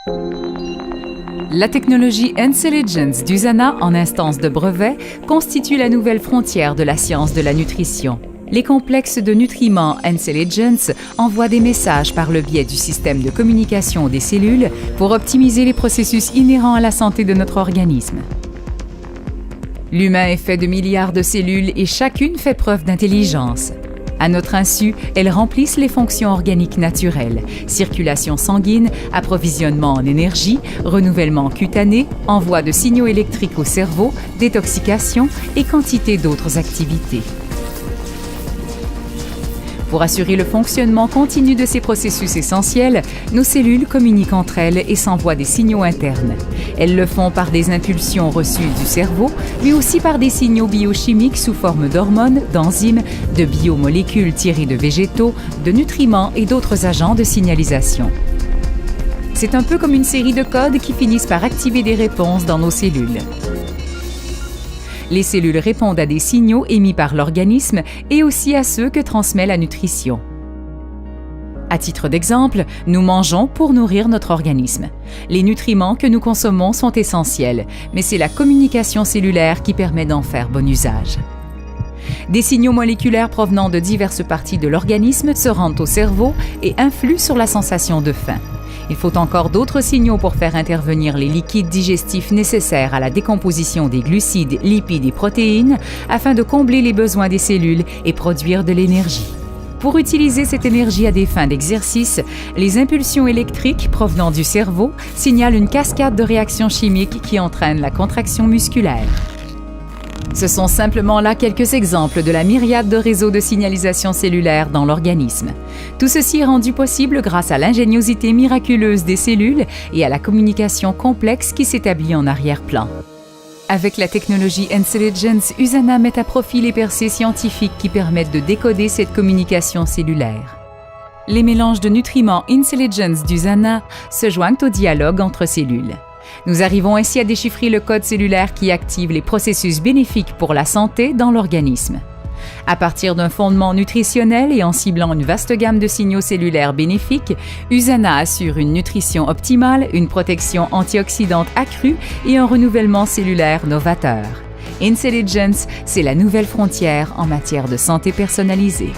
La technologie Incelligence d'Usana en instance de brevet constitue la nouvelle frontière de la science de la nutrition. Les complexes de nutriments Incelligence envoient des messages par le biais du système de communication des cellules pour optimiser les processus inhérents à la santé de notre organisme. L'humain est fait de milliards de cellules et chacune fait preuve d'intelligence. À notre insu, elles remplissent les fonctions organiques naturelles: circulation sanguine, approvisionnement en énergie, renouvellement cutané, envoi de signaux électriques au cerveau, détoxication et quantité d'autres activités. Pour assurer le fonctionnement continu de ces processus essentiels, nos cellules communiquent entre elles et s'envoient des signaux internes. Elles le font par des impulsions reçues du cerveau, mais aussi par des signaux biochimiques sous forme d'hormones, d'enzymes, de biomolécules tirées de végétaux, de nutriments et d'autres agents de signalisation. C'est un peu comme une série de codes qui finissent par activer des réponses dans nos cellules. Les cellules répondent à des signaux émis par l'organisme et aussi à ceux que transmet la nutrition. À titre d'exemple, nous mangeons pour nourrir notre organisme. Les nutriments que nous consommons sont essentiels, mais c'est la communication cellulaire qui permet d'en faire bon usage. Des signaux moléculaires provenant de diverses parties de l'organisme se rendent au cerveau et influent sur la sensation de faim. Il faut encore d'autres signaux pour faire intervenir les liquides digestifs nécessaires à la décomposition des glucides, lipides et protéines afin de combler les besoins des cellules et produire de l'énergie. Pour utiliser cette énergie à des fins d'exercice, les impulsions électriques provenant du cerveau signalent une cascade de réactions chimiques qui entraînent la contraction musculaire. Ce sont simplement là quelques exemples de la myriade de réseaux de signalisation cellulaire dans l'organisme. Tout ceci est rendu possible grâce à l'ingéniosité miraculeuse des cellules et à la communication complexe qui s'établit en arrière-plan. Avec la technologie Incelligence, Usana met à profit les percées scientifiques qui permettent de décoder cette communication cellulaire. Les mélanges de nutriments Incelligence d'Usana se joignent au dialogue entre cellules. Nous arrivons ainsi à déchiffrer le code cellulaire qui active les processus bénéfiques pour la santé dans l'organisme. À partir d'un fondement nutritionnel et en ciblant une vaste gamme de signaux cellulaires bénéfiques, Usana assure une nutrition optimale, une protection antioxydante accrue et un renouvellement cellulaire novateur. Incelligence, c'est la nouvelle frontière en matière de santé personnalisée.